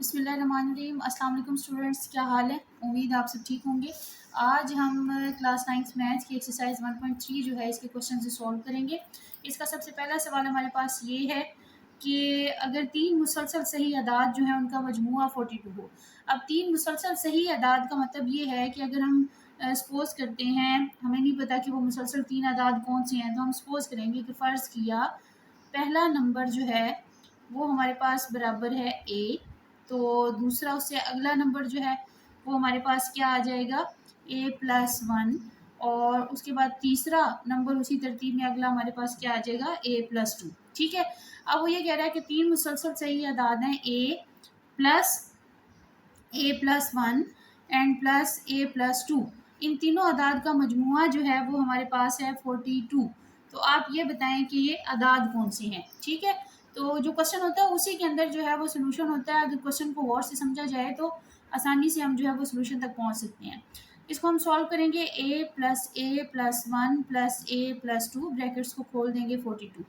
बिस्मिल्लाहिर्रहमानिर्रहीम। अस्सलाम वालेकुम स्टूडेंट्स, क्या हाल है? उम्मीद आप सब ठीक होंगे। आज हम क्लास 9 मैथ्स की एक्सरसाइज 1.3 जो है इसके क्वेश्चन से सॉल्व करेंगे। इसका सबसे पहला सवाल हमारे पास ये है कि अगर तीन मुसलसल सही अदाद जो है उनका मजमुआ 42 हो। अब तीन मुसलसल सही अदाद का मतलब ये है कि अगर हम सपोज करते हैं, हमें नहीं पता कि वो मुसलसल तीन अदाद कौन से हैं, तो हम सपोज करेंगे कि फ़र्ज़ किया पहला नंबर जो है वो हमारे पास बराबर है ए, तो दूसरा उससे अगला नंबर जो है वो हमारे पास क्या आ जाएगा, a+1, और उसके बाद तीसरा नंबर उसी तरतीब में अगला हमारे पास क्या आ जाएगा, a+2। ठीक है। अब वो ये कह रहा है कि तीन मुसलसल सही अदाद हैं a+1 एंड प्लस a+2। इन तीनों अदाद का मजमुआ जो है वो हमारे पास है 42। तो आप ये बताएं कि ये अदाद कौन से हैं। ठीक है। तो जो क्वेश्चन होता है उसी के अंदर जो है वो सोल्यूशन होता है। अगर क्वेश्चन को गौर से समझा जाए तो आसानी से हम जो है वो सोल्यूशन तक पहुंच सकते हैं। इसको हम सॉल्व करेंगे a+1 प्लस a+2, ब्रैकेट्स को खोल देंगे 42।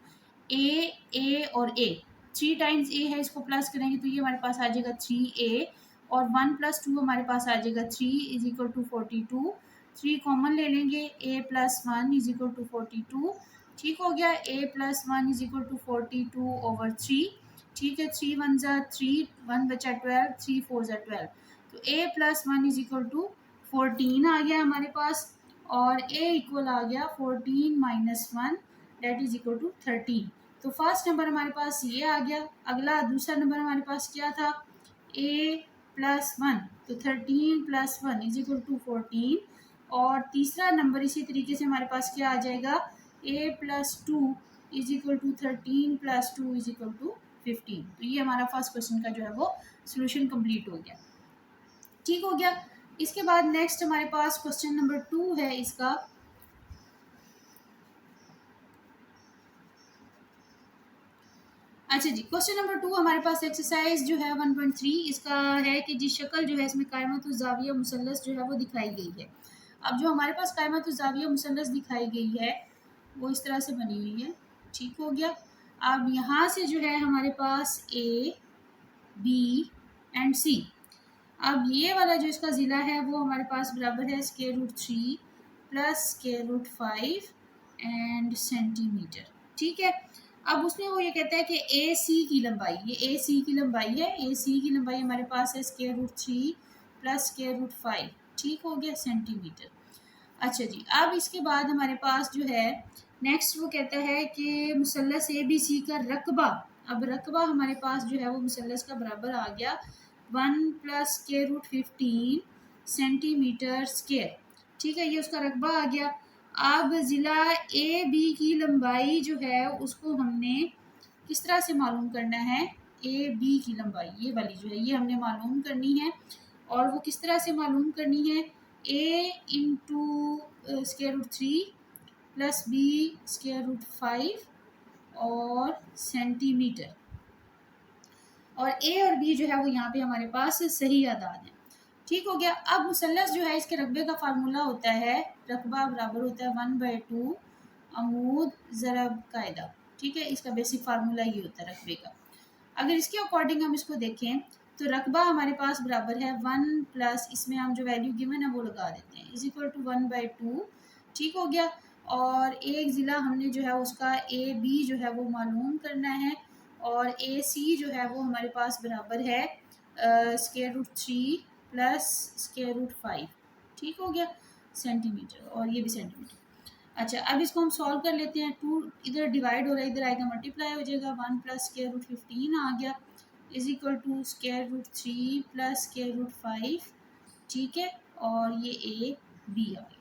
ए और ए, 3 टाइम्स ए है, इसको प्लस करेंगे तो ये हमारे पास आ जाएगा 3a, और 1+2 हमारे पास आ जाएगा 3 इज इक्वल टू 42। 3 कॉमन ले लेंगे, a+1 इज इक्वल टू 42। ठीक हो गया, a+1 इज इक्वल टू 42/3। ठीक है, 3 1 ज़ा 3, 1 बचा 12, 3 4 ज़ा 12। तो a+1 इज इक्वल टू 14 आ गया हमारे पास, और a इक्वल आ गया 14 - 1 दैट इज इक्वल टू 13। तो फर्स्ट नंबर हमारे पास ये आ गया। अगला दूसरा नंबर हमारे पास क्या था, a+1, तो 13 + 1 इज इक्वल टू 14। और तीसरा नंबर इसी तरीके से हमारे पास क्या आ जाएगा, a+2 is equal to 13 + 2 is equal to 15। तो ये हमारा फर्स्ट क्वेश्चन का जो है वो सोल्यूशन कंप्लीट हो गया। ठीक हो गया। इसके बाद नेक्स्ट हमारे पास क्वेश्चन नंबर 2 है इसका। अच्छा जी, क्वेश्चन नंबर 2 हमारे पास एक्सरसाइज जो है 1.3 इसका है कि जिस शक्ल जो है इसमें कायमतुज़ ज़ाविया मुसल्लस जो है वो दिखाई गई है। अब जो हमारे पास कायमतुज़ ज़ाविया मुसल्लस दिखाई गई है वो इस तरह से बनी हुई है। ठीक हो गया। अब यहाँ से जो है हमारे पास ए, बी एंड सी। अब ये वाला जो इसका ज़िला है वो हमारे पास बराबर है √3 प्लस √5 एंड सेंटीमीटर। ठीक है। अब उसमें वो ये कहता है कि ए सी की लंबाई, ये ए सी की लंबाई है, ए सी की लंबाई हमारे पास है √3 प्लस √5। ठीक हो गया, सेंटीमीटर। अच्छा जी, अब इसके बाद हमारे पास जो है नेक्स्ट वो कहता है कि मुसल्लस ए बी सी का रकबा। अब रकबा हमारे पास जो है वो मुसल्लस का बराबर आ गया 1 + √15 सेंटीमीटर स्क्वायर। ठीक है, ये उसका रकबा आ गया। अब ज़िला ए बी की लंबाई जो है उसको हमने किस तरह से मालूम करना है, ए बी की लंबाई ये वाली जो है ये हमने मालूम करनी है। और वो किस तरह से मालूम करनी है, a इंटू √3 प्लस b √5 और सेंटीमीटर। और a और b जो है वो यहाँ पे हमारे पास सही आदाद है। ठीक हो गया। अब मुसल्लस जो है इसके रकबे का फार्मूला होता है, रकबा बराबर होता है 1/2 अमूद ज़रब कायदा। ठीक है, इसका बेसिक फार्मूला ये होता है रकबे का। अगर इसके अकॉर्डिंग हम इसको देखें तो रकबा हमारे पास बराबर है 1 प्लस इसमें हम जो वैल्यू गिवन है वो लगा देते हैं इज इक्वल टू 1/2। ठीक हो गया। और एक ज़िला हमने जो है उसका ए बी जो है वो मालूम करना है, और ए सी जो है वो हमारे पास बराबर है √3 प्लस √5। ठीक हो गया, सेंटीमीटर, और ये भी सेंटीमीटर। अच्छा, अब इसको हम सॉल्व कर लेते हैं। 2 इधर डिवाइड हो रहा है, इधर आएगा मल्टीप्लाई हो जाएगा। 1 प्लस √15 आ गया इज इक्वल टू √3 प्लस √5। ठीक है, और ये ए बी आ गया।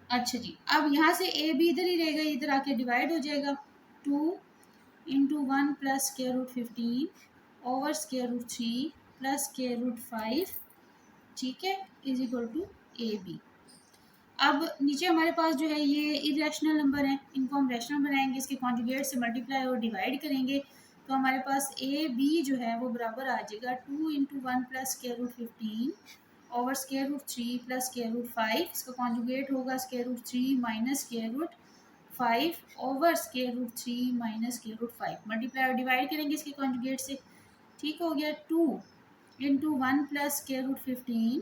अच्छा जी, अब यहाँ से ए बी इधर ही रहेगा, इधर आके डिवाइड हो जाएगा। 2 इंटू 1 प्लस √15 ओवर √3 प्लस √5। ठीक है, is equal to a b. अब नीचे हमारे पास जो है ये इरेशनल नंबर हैं, इनको हम रैशनल बनाएंगे, इसके कॉन्जुगेट से मल्टीप्लाई और डिवाइड करेंगे तो हमारे पास ए बी जो है वो बराबर आ जाएगा 2 इंटू 1 प्लस √15 ओवर √3 प्लस √5। इसका कॉन्जुगेट होगा √3 minus 5 over square root 3 minus square root 5 multiply और डिवाइड करेंगे इसके कॉन्जुगेट से। ठीक हो गया। 2 into 1 plus square root 15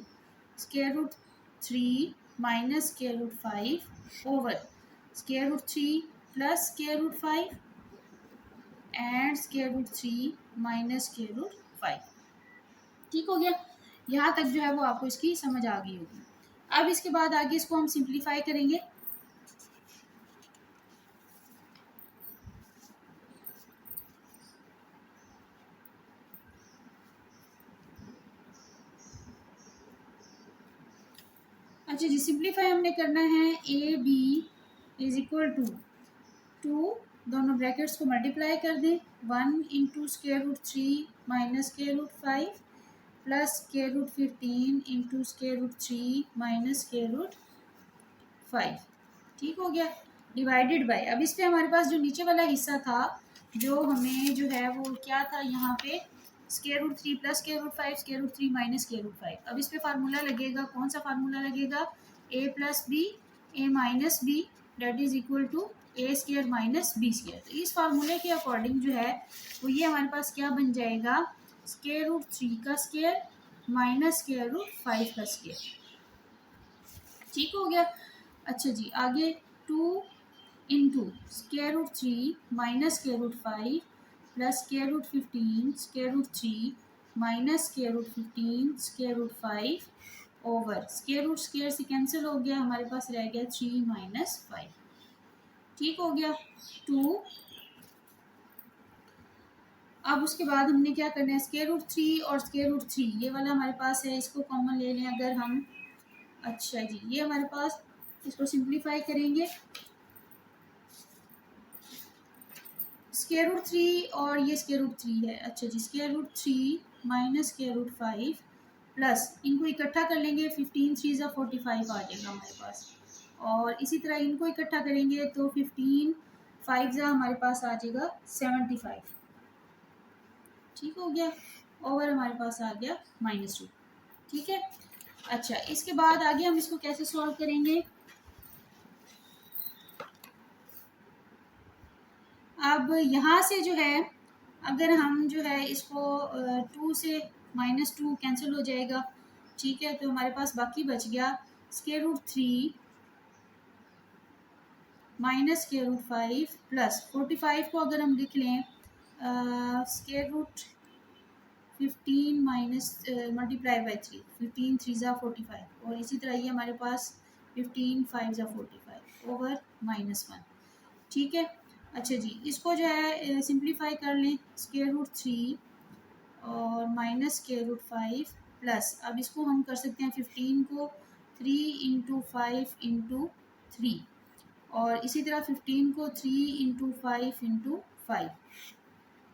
square root 3 minus square root 5 over square root 3 plus square root 5 and square root 3 minus square root 5। ठीक हो गया। यहाँ तक जो है वो आपको इसकी समझ आ गई होगी। अब इसके बाद आगे इसको हम सिंप्लीफाई करेंगे। अच्छा जी, सिंप्लीफाई हमने करना है a b is equal to 2, दोनों ब्रैकेट्स को मल्टीप्लाई कर दें। 1 into square root 3 minus square root 5 plus square root 15 into square root 3 minus square root 5। ठीक हो गया। डिवाइडेड बाय, अब इस पे हमारे पास जो नीचे वाला हिस्सा था जो हमें जो है वो क्या था यहाँ पे square root 3 plus square root 5 square root 3 minus square root 5। अब इस पे फार्मूला लगेगा, कौन सा फार्मूला लगेगा? A plus b a minus b that is equal to a square minus b square. तो इस फार्मूले के अकॉर्डिंग जो है वो ये हमारे पास क्या बन जाएगा? स्क्वायर रूट 3 का स्क्वायर माइनस स्क्वायर रूट 5 का स्क्वायर। ठीक हो गया। अच्छा जी, आगे 2 into square root 3 minus square root 5 plus square root 15 square root 3 minus square root 15 square root 5 over square से कैंसिल हो गया, हमारे पास रह गया 3 माइनस 5। ठीक हो गया। 2, अब उसके बाद हमने क्या करना है? स्क्वायर रूट 3 और स्क्वायर रूट 3 ये वाला हमारे पास है, इसको कॉमन ले लें अगर हम। अच्छा जी, ये हमारे पास, इसको सिंप्लीफाई करेंगे। स्क्वायर रूट 3 और ये स्क्वायर रूट 3 है। अच्छा जी, square root 3 minus square root 5 plus इनको इकट्ठा कर लेंगे, 15 3 ज़ा 45 आ जाएगा हमारे पास। और इसी तरह इनको इकट्ठा करेंगे तो 15 5 ज़ा हमारे पास आ जाएगा 75। ठीक हो गया। ओवर हमारे पास आ गया -2। ठीक है। अच्छा, इसके बाद आगे हम इसको कैसे सॉल्व करेंगे? अब यहाँ से जो है अगर हम जो है इसको 2 से -2 कैंसिल हो जाएगा। ठीक है, तो हमारे पास बाकी बच गया square root 3 minus square root 5 plus 45 को अगर हम लिख लें square root 15 minus multiply by 3, 15 3 ज़ा 45 और इसी तरह ये हमारे पास 15 5 ज़ा 45 ओवर -1। ठीक है। अच्छा जी, इसको जो है सिंप्लीफाई कर लें। स्क्वायर रूट 3 और माइनस स्क्वायर रूट 5 प्लस, अब इसको हम कर सकते हैं 15 को 3 इंटू 5 इंटू 3 और इसी तरह 15 को 3 इंटू 5 इंटू 5।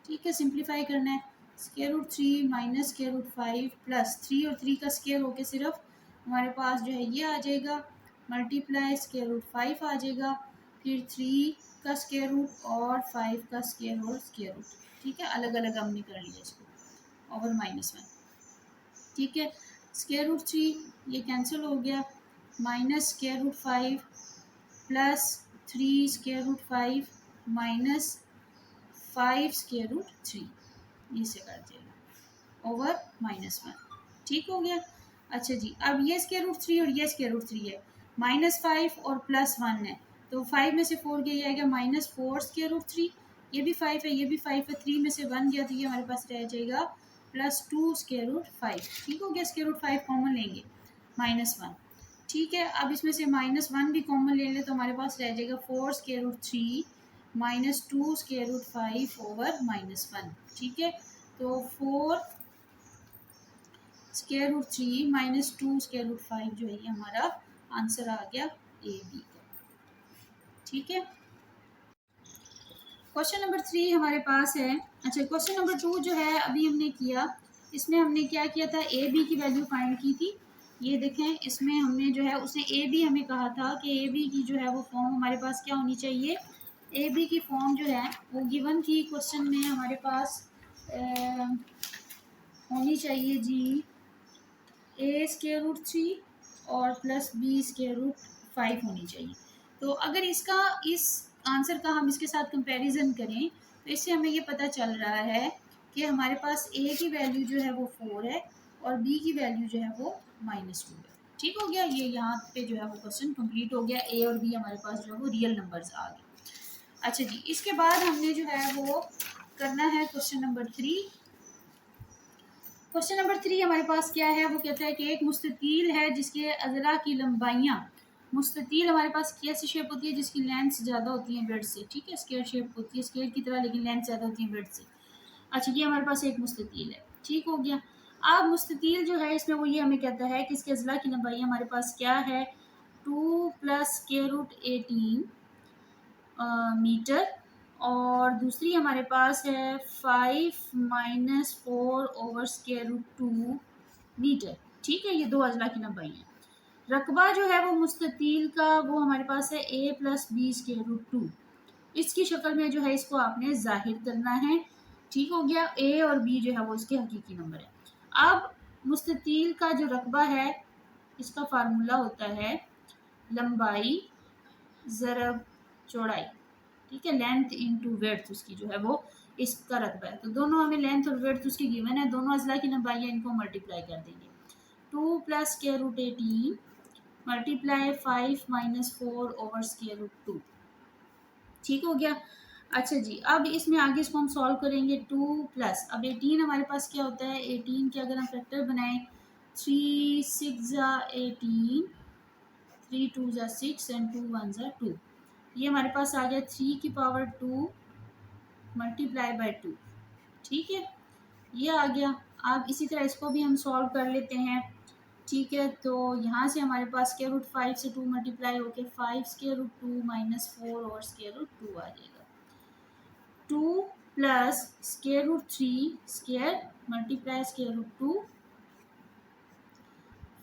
ठीक है, सिंप्लीफाई करना है। Square root 3 minus square root 5 plus 3 और 3 का स्क्वायर होके सिर्फ हमारे पास जो है ये आ जाएगा, मल्टीप्लाई स्क्वायर रूट 5 आ जाएगा, फिर 3 का स्क्वायर रूट और 5 का स्क्वायर और स्क्वायर रूट। ठीक है, अलग अलग हमने कर लिया इसको ओवर -1। ठीक है, स्क्वायर रूट 3 ये कैंसिल हो गया, minus square root 5 plus 3 square root 5 minus 5 square root 3 इसे कर देगा ओवर -1। ठीक हो गया। अच्छा जी, अब ये स्क्वायर रूट 3 और ये स्क्वायर रूट 3 है, -5 और +1 है, तो 5 में से 4 गया आएगा -4 स्क्वायर रूट 3, ये भी 5 है, ये भी 5 है, 3 में से 1 गया तो ये हमारे पास रह जाएगा +2 स्क्वायर रूट 5। ठीक हो गया। स्क्वायर रूट 5 कॉमन लेंगे, -1। ठीक है, अब इसमें से -1 भी कॉमन ले लें तो हमारे पास रह जाएगा 4 square root 3 -2 square root 5 over -1। ठीक है, तो 4 स्क्वायर रूट 3 -2 स्क्वायर रूट 5 जो है ये हमारा आंसर आ गया ए बी का। ठीक है, क्वेश्चन नंबर 3 हमारे पास है। अच्छा, क्वेश्चन नंबर 2 जो है अभी हमने किया, इसमें हमने क्या किया था? ए बी की वैल्यू फाइंड की थी। ये देखें, इसमें हमने जो है उसने ए बी हमें कहा था कि ए बी की जो है वो फॉर्म हमारे पास क्या होनी चाहिए? ए बी की फॉर्म जो है वो गिवन थी क्वेश्चन में हमारे पास होनी चाहिए जी ए स्क्वायर रूट 3 और प्लस बी स्क्वायर रूट 5 होनी चाहिए। तो अगर इसका इस आंसर का हम इसके साथ कंपैरिजन करें तो इससे हमें ये पता चल रहा है कि हमारे पास ए की वैल्यू जो है वो 4 है और बी की वैल्यू जो है वो -2 है। ठीक हो गया, ये यहाँ पे जो है वो क्वेश्चन कंप्लीट हो गया। ए और बी हमारे पास जो है वो रियल नंबर्स आ गए। अच्छा जी, इसके बाद हमने जो है वो करना है क्वेश्चन नंबर 3। क्वेश्चन नंबर 3 हमारे पास क्या है, वो कहता है कि एक मुस्ततील है जिसके अजला की लंबाइयाँ, मुस्ततील हमारे पास कैसी शेप होती है जिसकी लेंथ ज़्यादा होती है ब्रेड से। ठीक है, स्क्वायर शेप होती है स्क्वायर की तरह, लेकिन लेंथ ज़्यादा होती है ब्रेड से। अच्छा, ये हमारे पास एक मुस्ततील है। ठीक हो गया। अब मुस्ततील जो है इसमें वो ये हमें कहता है कि इसके अजला की लंबाई हमारे पास क्या है, 2 + √18 मीटर, और दूसरी हमारे पास है 5 - 4/√2 मीटर। ठीक है, ये दो अजला की लंबाई है। रकबा जो है वो मुस्ततील का वो हमारे पास है a + b/√2। इसकी शक्ल में जो है इसको आपने जाहिर करना है। ठीक हो गया, ए और बी जो है वो इसके हकीकी नंबर है। अब मुस्ततील का जो रकबा है इसका फार्मूला होता है लंबाई ज़रब चौड़ाई। ठीक है, लेंथ इंटू वेड्थ उसकी जो है वो इसका रकबा है। तो दोनों हमें लेंथ और वेड्थ उसकी गिवन है, दोनों अजला की लंबाई है, इनको मल्टीप्लाई कर देंगे। 2 + √18 मल्टीप्लाई 5 - 4/√2। ठीक हो गया। अच्छा जी, अब इसमें आगे इसको हम सॉल्व करेंगे। 2 प्लस, अब 18 हमारे पास क्या होता है, 18 के अगर हम फैक्टर बनाएं, 3 × 6 = 18, 3 × 2 = 6 एंड 2 × 1 = 2। ये हमारे पास आ गया 3 की पावर 2 मल्टीप्लाई बाय 2। ठीक है, ये आ गया। अब इसी तरह इसको भी हम सॉल्व कर लेते हैं। ठीक है, तो यहाँ से हमारे पास √5 से 2 मल्टीप्लाई होकर 5/√2 - 4/√2 आ जाएगा। 2 + √3 स्क्वायर मल्टीप्लाई √2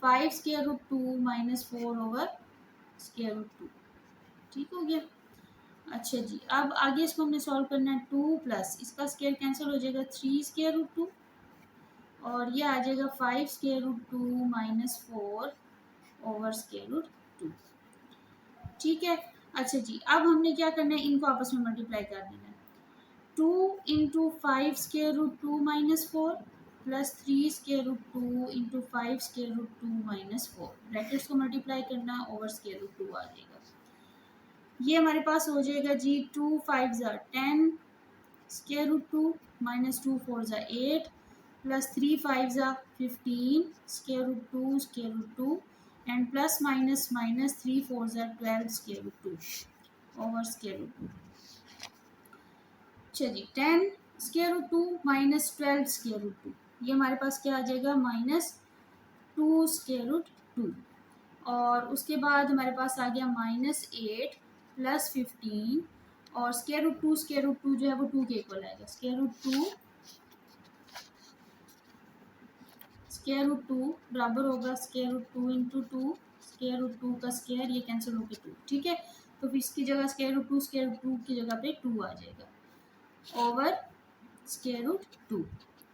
5/√2 - 4/√2। ठीक हो गया। अच्छा जी, अब आगे इसको हमने सॉल्व करना है। 2 प्लस इसका स्क्वायर कैंसिल हो जाएगा, 3/√2 और ये आ जाएगा 5/√2 - 4/√2। ठीक है। अच्छा जी, अब हमने क्या करना है, इनको आपस में मल्टीप्लाई कर देना है। 2 × 5/√2 - 4 प्लस 3/√2 × 5/√2 - 4, ब्रैकेट्स को मल्टीप्लाई करना, ओवर/√2 आ जाएगा। ये हमारे पास हो जाएगा जी 2 × 5 = 10 √2 - 2 × 4 = 8 प्लस 3 × 5 = 15 √2 एंड प्लस माइनस 3 × 4 = 12 √2 ओवर/√2। चलिए 10 √2 - 12 √2, ये हमारे पास क्या आ जाएगा, -2 √2, और उसके बाद हमारे पास आ गया -8 प्लस 15 और √2 जो है वो 2 के इक्वल आएगा। √2 बराबर होगा √2 × 2, √2 का स्क्वायर, ये कैंसिल होकर 2। ठीक है, तो फिर इसकी जगह √2 की जगह पे 2 आ जाएगा ओवर/√2।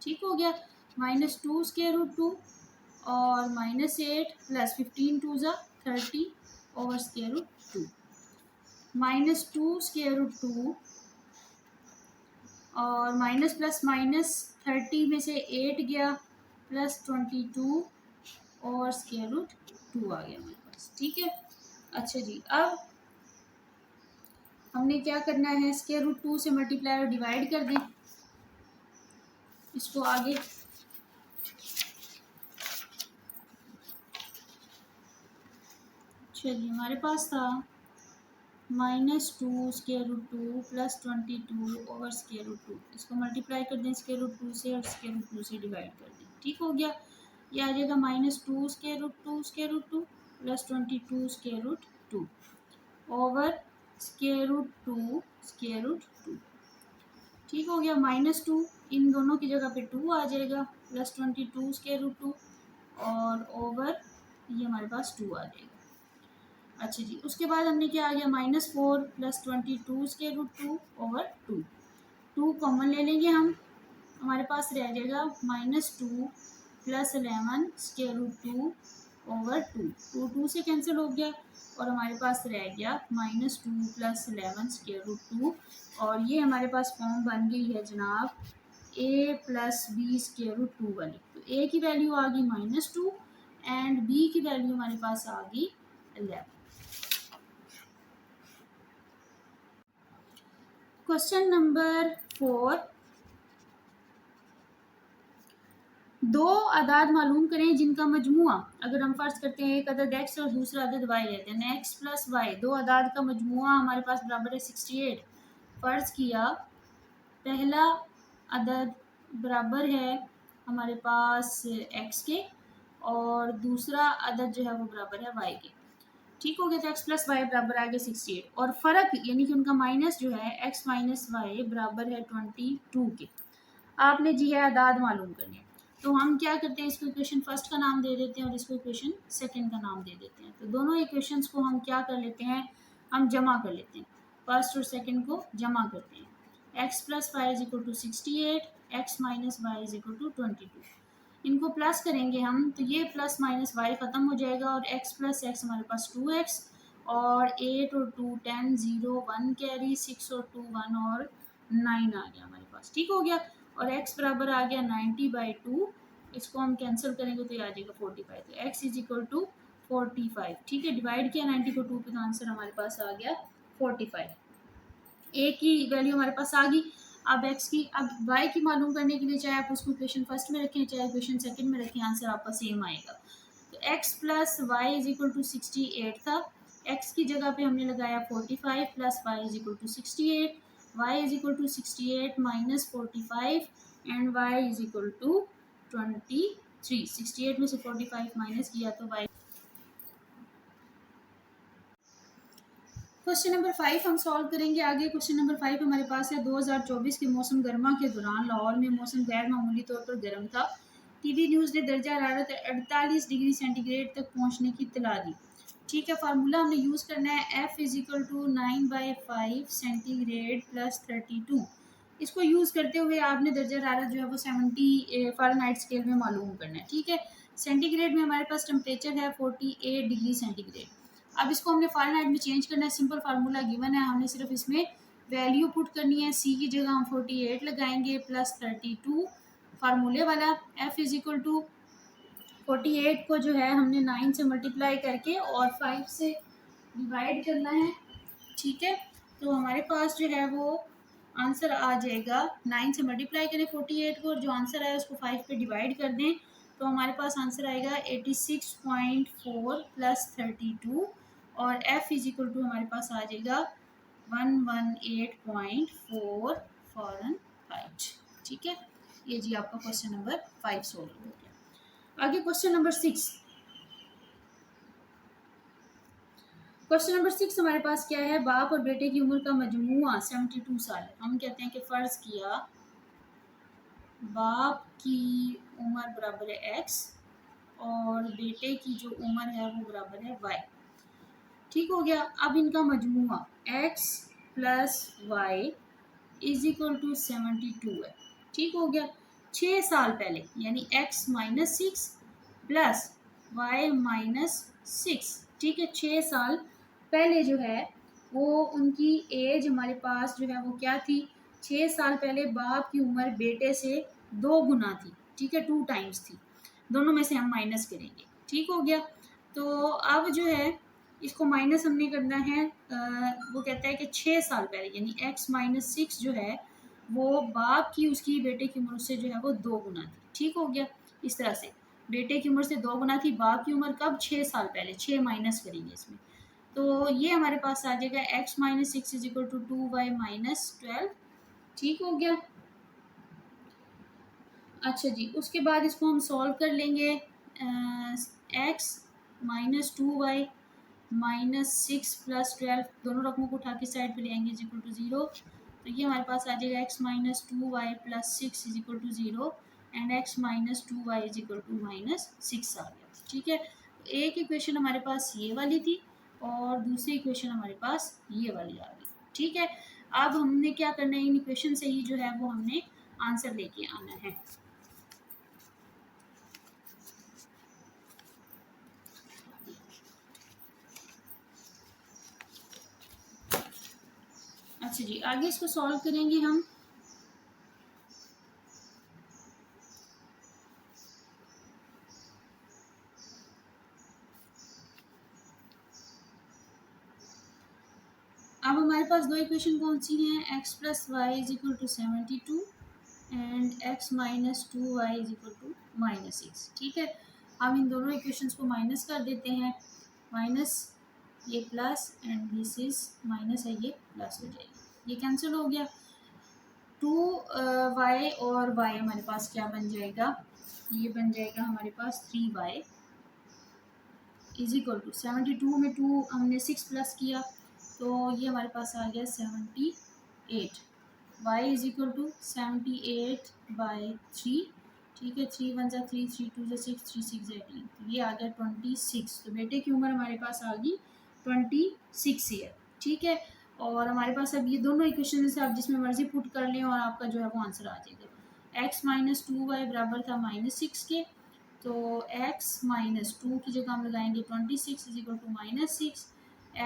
ठीक हो गया। -2 √2 और -8 प्लस 15 2 = 30 ओवर/√2। -2 √2 और माइनस प्लस माइनस 30 में से 8 गया, प्लस 22 और √2 आ गया हमारे पास। ठीक है। अच्छा जी, अब हमने क्या करना है, √2 से मल्टीप्लाई और डिवाइड कर दें इसको आगे। चलिए, हमारे पास था -2 √2 प्लस 22 ओवर/√2, इसको मल्टीप्लाई कर दें √2 से और √2 से डिवाइड कर दें। ठीक हो गया। ये आ जाएगा -2 √2 प्लस 22 √2 ओवर/√2। ठीक हो गया। -2 इन दोनों की जगह पे 2 आ जाएगा, प्लस 22 √2 और ओवर ये हमारे पास 2 आ जाएगा। अच्छा जी, उसके बाद हमने क्या आ गया, -4 प्लस 22 √2 ओवर 2 कॉमन ले लेंगे हम, हमारे पास रह जाएगा -2 प्लस 11 √2 ओवर 2, 2 से कैंसिल हो गया और हमारे पास रह गया -2 + 11 स्क्वायर रूट 2। और ये हमारे पास फॉर्म बन गई है जनाब a + b स्क्वायर रूट 2 वाली। तो a की वैल्यू आ गई -2 एंड b की वैल्यू हमारे पास आ गई 11। क्वेश्चन नंबर 4, दो अदाद मालूम करें जिनका मजमुआ, अगर हम फर्ज करते हैं एक अदद x और दूसरा अदद y लेते हैं, x + y, दो अदाद का मजमुआ हमारे पास बराबर है 68। फ़र्ज़ किया पहला अदद बराबर है हमारे पास x के और दूसरा अदद जो है वो बराबर है y के। ठीक हो गया, तो x + y बराबर आ गया 68 और फ़र्क यानी कि उनका माइनस जो है x - y बराबर है 22 के। आपने जी है अदाद मालूम करने, तो हम क्या करते हैं, इसको इक्वेशन फर्स्ट का नाम दे देते हैं और इसको इक्वेशन सेकंड का नाम दे देते हैं। तो दोनों इक्वेशंस को हम क्या कर लेते हैं, हम जमा कर लेते हैं, फर्स्ट और सेकंड को जमा करते हैं। x + y = 68, x - y = 22। इनको प्लस करेंगे हम, तो ये प्लस माइनस y ख़त्म हो जाएगा और x + x हमारे पास 2x और 8 और 2 10 0 1 कैरी 6 और 2 1 और 9 आ गया हमारे पास। ठीक हो गया, और x बराबर आ गया 90/2। इसको हम कैंसिल करेंगे तो ये आ जाएगा 45। तो x = 45। ठीक है, डिवाइड किया 90 को 2 पे तो आंसर हमारे पास आ गया 45। ए की वैल्यू हमारे पास आ गई। अब एक्स की, अब वाई की मालूम करने के लिए चाहे आप उसको इक्वेशन फर्स्ट में रखें चाहे इक्वेशन सेकंड में रखें, आंसर आपका सेम आएगा। तो x plus y is equal to 68 था, एक्स की जगह पे हमने लगाया 45 plus y is equal to 68, y is equal to 68 minus 45 and y is equal to 23। 68 में से 45 माइनस किया तो वाई। क्वेश्चन नंबर 5 हम सॉल्व करेंगे आगे। क्वेश्चन नंबर 5 हमारे पास है 2024 के मौसम गर्मा के दौरान लाहौर में मौसम गैर मामूली तौर पर गर्म था। टीवी न्यूज़ ने दर्जा हरारत 48 डिग्री सेंटीग्रेड तक पहुंचने की इत्तला दी। ठीक है, फार्मूला हमने यूज़ करना है F = 9/5 सेंटीग्रेड प्लस 32। इसको यूज़ करते हुए आपने दर्जा हरारत जो है वो 70 फ़ारेनहाइट स्केल में मालूम करना है। ठीक है, सेंटीग्रेड में हमारे पास टेम्परेचर है 48 डिग्री सेंटीग्रेड। अब इसको हमने फ़ारेनहाइट में चेंज करना है, सिंपल फार्मूला गिवन है, हमने सिर्फ इसमें वैल्यू पुट करनी है। सी की जगह हम 48 लगाएंगे प्लस 32 फार्मूले वाला। एफ = 48 को जो है हमने 9 से मल्टीप्लाई करके और 5 से डिवाइड करना है। ठीक है, तो हमारे पास जो है वो आंसर आ जाएगा, 9 से मल्टीप्लाई करें 48 को और जो आंसर आया उसको 5 पे डिवाइड कर दें, तो हमारे पास आंसर आएगा 86.4 प्लस 32 और F = हमारे पास आ जाएगा 118.4 फ़ारेनहाइट। ठीक है, ये जी आपका क्वेश्चन नंबर 5 सॉल्व हो गया। आगे क्वेश्चन नंबर 6। क्वेश्चन नंबर 6 हमारे पास क्या है, बाप और बेटे की उम्र का मजमुआ 72 साल है। हम कहते हैं कि फ़र्ज़ किया बाप की उम्र बराबर है x और बेटे की जो उम्र है वो बराबर है y। ठीक हो गया, अब इनका मजमुआ x plus y is equal to 72 है। ठीक हो गया, 6 साल पहले यानी x - 6 प्लस y - 6। ठीक है, 6 साल पहले जो है वो उनकी एज हमारे पास जो है वो क्या थी, 6 साल पहले बाप की उम्र बेटे से 2 गुना थी। ठीक है, 2 टाइम्स थी, दोनों में से हम माइनस करेंगे। ठीक हो गया, तो अब जो है इसको माइनस हमने करना है। वो कहता है कि 6 साल पहले यानी x - 6 जो है वो बाप की उसकी बेटे की उम्र से जो है वो 2 गुना थी। ठीक हो गया, इस तरह से बेटे की उम्र से 2 गुना थी, बाप की उम्र कब, 6 साल पहले। 6 माइनस करेंगे इसमें, तो ये हमारे पास आ जाएगा x - 6 = 2y - 12। ठीक हो गया, अच्छा जी, उसके बाद इसको हम सॉल्व कर लेंगे। x - 2y -6 + 12 दोनों रकमों को उठा के साइड पे ले आएंगे = 0। तो ये हमारे पास आ जाएगा x - 2y + 6 = 0 and x - 2y = -6 आ गया। ठीक है, एक इक्वेशन हमारे पास ये वाली थी और दूसरी इक्वेशन हमारे पास ये वाली आ गई। ठीक है, अब हमने क्या करना है, इन इक्वेशन से ही जो है वो हमने आंसर लेके आना है। अच्छा जी, आगे इसको सॉल्व करेंगे हम। अब हमारे पास दो इक्वेशन कौन सी हैं, x plus y is equal to 72 and x minus 2y is equal to -6। ठीक है, हम इन दोनों इक्वेशंस को माइनस कर देते हैं। माइनस ये plus and this is minus है, ये प्लस हो जाएगी, ये कैंसिल हो गया। 2y और y हमारे पास क्या बन जाएगा, ये बन जाएगा हमारे पास 3y इज इक्वल टू 72 में 2 हमने 6 प्लस किया तो ये हमारे पास आ गया 78। y is equal to 78/3। ठीक है, 3 1 ज़ा 3, 3 2 ज़ा 6, 3 6 ज़ा 18, तो ये आ गया 26। तो बेटे की उम्र हमारे पास आ गई 26 ईयर। ठीक है, और हमारे पास अब ये दोनों इक्वेशन से आप जिसमें मर्जी पुट कर लें और आपका जो है वो आंसर आ जाएगा। x माइनस 2y बराबर था -6 के, तो x माइनस 2 की जगह हम लगाएंगे 26 is equal to -6।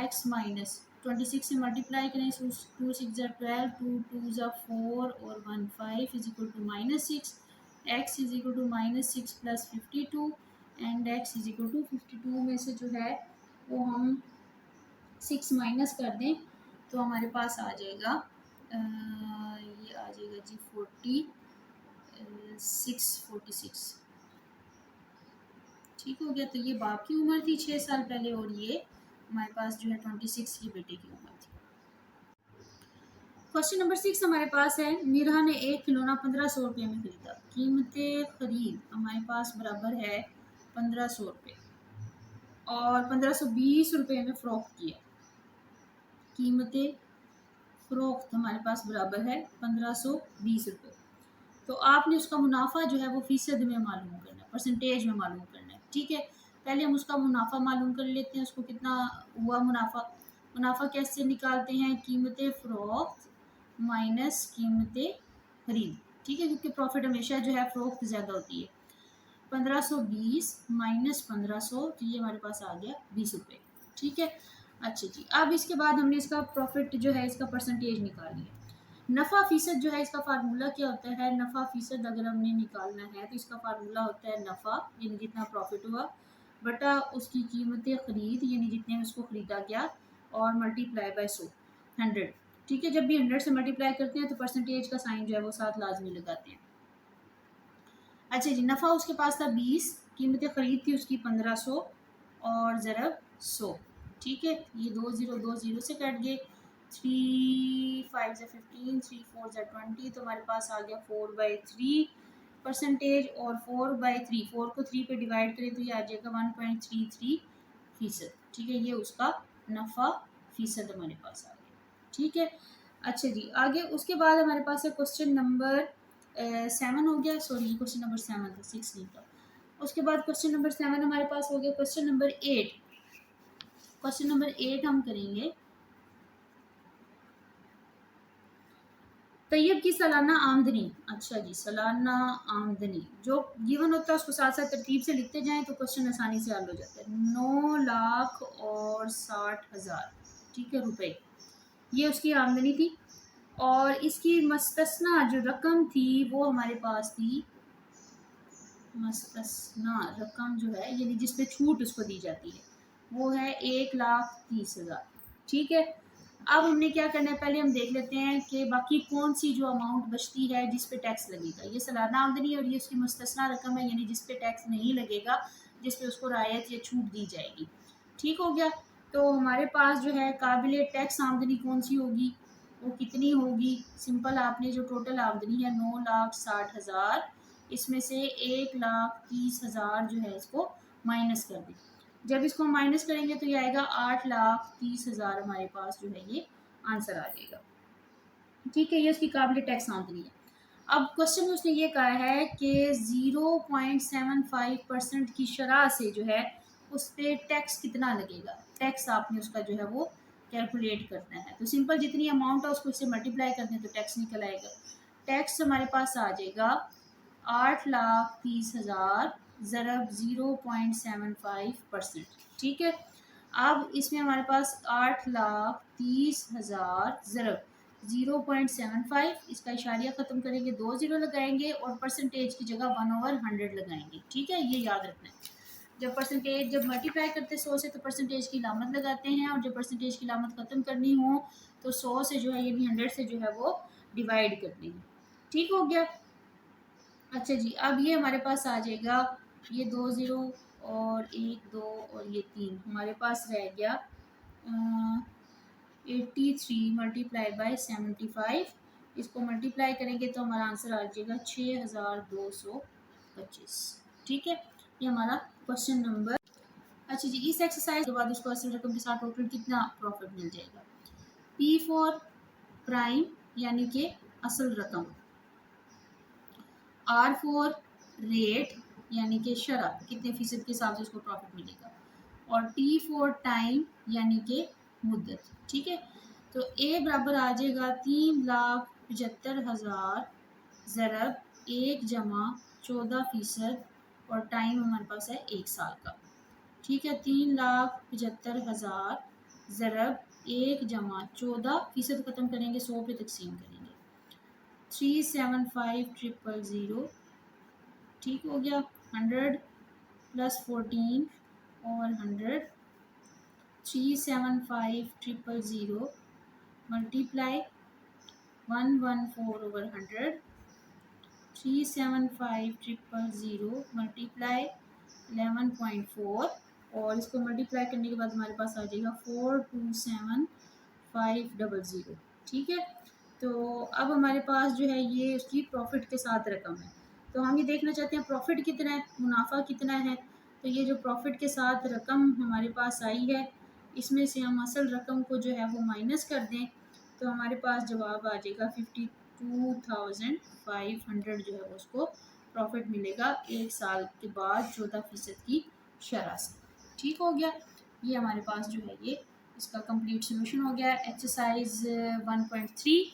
x minus 26 से मल्टीप्लाई करें, 2 6 ज़ा 12, 2 2 ज़ा 4 और 1 5 is equal to -6। x is equal to -6 plus 52 and x is equal to 52 में से जो है वो हम 6 माइनस कर दें तो हमारे पास आ जाएगा ये आ जाएगा जी 46। ठीक हो गया, तो ये बाप की उम्र थी 6 साल पहले और ये हमारे पास जो है 26 ये बेटे की उम्र थी। क्वेश्चन नंबर 6 हमारे पास है, मीरा ने एक खिलौना 1500 रुपये में खरीदा। कीमत खरीद हमारे पास बराबर है 1500 रुपये और 1520 रुपये में फ़रोख्त किया। कीमत फ़रोख्त हमारे पास बराबर है 1520 रुपये। तो आपने उसका मुनाफा जो है वो फ़ीसद में मालूम करना है, परसेंटेज में मालूम करना है। ठीक है, पहले हम उसका मुनाफा मालूम कर लेते हैं, उसको कितना हुआ मुनाफा। मुनाफा कैसे निकालते हैं, कीमत फ़रोख्त माइनस कीमत खरीद। ठीक है, क्योंकि प्रॉफिट हमेशा जो है फ़रोख्त ज़्यादा होती है। 1520 माइनस 1500, तो ये हमारे पास आ गया 20 रुपये। ठीक है, अच्छा जी, अब इसके बाद हमने इसका प्रॉफिट जो है इसका परसेंटेज निकाल लिया। नफ़ा फ़ीसद जो है इसका फार्मूला क्या होता है, नफ़ा फ़ीसद अगर हमने निकालना है तो इसका फार्मूला होता है नफ़ा यानी जितना प्रॉफिट हुआ बटा उसकी कीमत ख़रीद यानी जितने में उसको ख़रीदा गया और मल्टीप्लाई बाय 100। ठीक है, जब भी 100 से मल्टीप्लाई करते हैं तो परसेंटेज का साइन जो है वो साथ लाजमी लगाते हैं। अच्छा जी, नफ़ा उसके पास था 20, कीमत ख़रीद थी उसकी 1500 और ज़रब 100। ठीक है, ये 2 से कट गए, 3 5 ज़ा 15, 3 4 ज़ा 20, तो हमारे पास आ गया 4/3 परसेंटेज और 4/3, 4 को 3 पे डिवाइड करें तो ये आ जाएगा 1.33%। ठीक है, ये उसका नफ़ा फ़ीसद हमारे पास आ गया। ठीक है, अच्छा जी, आगे उसके बाद हमारे पास है क्वेश्चन नंबर 7 हो गया, सॉरी क्वेश्चन नंबर 7 था, 6 नहीं था। उसके बाद क्वेश्चन नंबर 7 हमारे पास हो गया। क्वेश्चन नंबर 8, क्वेश्चन नंबर 8 हम करेंगे, तैयब की सालाना आमदनी। अच्छा जी, सालाना आमदनी जो गिवन होता है उसको साथ साथ तरतीब से लिखते जाएं तो क्वेश्चन आसानी से हल हो जाता है। 9,60,000 ठीक है रुपए, ये उसकी आमदनी थी और इसकी मस्तस्ना जो रकम थी वो हमारे पास थी, मस्तस्ना रकम जो है यानी जिस पे छूट उसको दी जाती है वो है 1,30,000। ठीक है, अब हमने क्या करना है, पहले हम देख लेते हैं कि बाकी कौन सी जो अमाउंट बचती है जिस पे टैक्स लगेगा। ये सालाना आमदनी और ये उसकी मुस्तस्ना रकम है यानी जिस पे टैक्स नहीं लगेगा, जिस पे उसको रायत या छूट दी जाएगी। ठीक हो गया, तो हमारे पास जो है काबिल टैक्स आमदनी कौन सी होगी, वो कितनी होगी। सिंपल, आपने जो टोटल आमदनी है 9,60,000, इसमें से 1,30,000 जो है इसको माइनस कर दें। जब इसको माइनस करेंगे तो ये आएगा 8,30,000, हमारे पास जो है ये आंसर आ जाएगा। ठीक है, ये उसकी काबिल टैक्स आमदनी है। अब क्वेश्चन में उसने ये कहा है कि 0.75% की शरह से जो है उस पर टैक्स कितना लगेगा। टैक्स आपने उसका जो है वो कैलकुलेट करना है, तो सिंपल जितनी अमाउंट है उसको इससे मल्टीप्लाई करते हैं तो टैक्स निकल आएगा। टैक्स हमारे पास आ जाएगा 8,30,000 ज़रब 0.75%। ठीक है, अब इसमें हमारे पास 8,30,000 ज़रब 0.75, इसका इशारिया ख़त्म करेंगे 2 ज़ीरो लगाएंगे और परसेंटेज की जगह 1/100 लगाएंगे। ठीक है, ये याद रखना है। जब मल्टीप्लाई करते हैं 100 से तो परसेंटेज की लामत लगाते हैं, और जब परसेंटेज की लामत ख़त्म करनी हो तो 100 से जो है यानी 100 से जो है वो डिवाइड करनी है। ठीक हो गया। अच्छा जी, अब ये हमारे पास आ जाएगा, ये 2 ज़ीरो और 1 2 और ये 3 हमारे पास रह गया 83 मल्टीप्लाई बाय 75। इसको मल्टीप्लाई करेंगे तो हमारा आंसर आ जाएगा 6225। ठीक है, ये हमारा क्वेश्चन नंबर। अच्छा जी, इस एक्सरसाइज के बाद उसको असल रकम के साथ टोटल कितना प्रॉफिट मिल जाएगा। पी फॉर प्राइम यानी कि असल रकम, आर फॉर रेट यानी कि शरह कितने फीसद के हिसाब से उसको प्रॉफिट मिलेगा, और टी फॉर टाइम यानी कि मुद्दत। ठीक है, तो ए बराबर आ जाएगा 3,75,000 ज़रब 1 जमा 14% और टाइम हमारे पास है 1 साल का। ठीक है, 3,75,000 ज़रब 1 जमा 14% ख़त्म करेंगे, 100 पे तकसीम करेंगे, 375,000। ठीक हो गया, 100 प्लस 14 और 100, 375,000 मल्टीप्लाई 114/100, 375,000 मल्टीप्लाई 11.4, और इसको मल्टीप्लाई करने के बाद हमारे पास आ जाएगा 427,500। ठीक है, तो अब हमारे पास जो है ये उसकी प्रॉफिट के साथ रकम है, तो हम ये देखना चाहते हैं प्रॉफिट कितना है, मुनाफा कितना है। तो ये जो प्रॉफिट के साथ रकम हमारे पास आई है, इसमें से हम असल रकम को जो है वो माइनस कर दें तो हमारे पास जवाब आ जाएगा 52,500 जो है उसको प्रॉफिट मिलेगा 1 साल के बाद 14% की शरह से। ठीक हो गया, ये हमारे पास जो है ये इसका कंप्लीट सोल्यूशन हो गया एक्सरसाइज 1.3।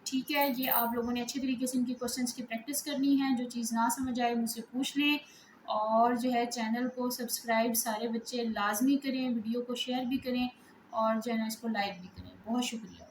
ठीक है, ये आप लोगों ने अच्छे तरीके से इनकी क्वेश्चंस की प्रैक्टिस करनी है। जो चीज़ ना समझ आए मुझसे पूछ लें, और जो है चैनल को सब्सक्राइब सारे बच्चे लाजमी करें, वीडियो को शेयर भी करें और जो है ना इसको लाइक भी करें। बहुत शुक्रिया।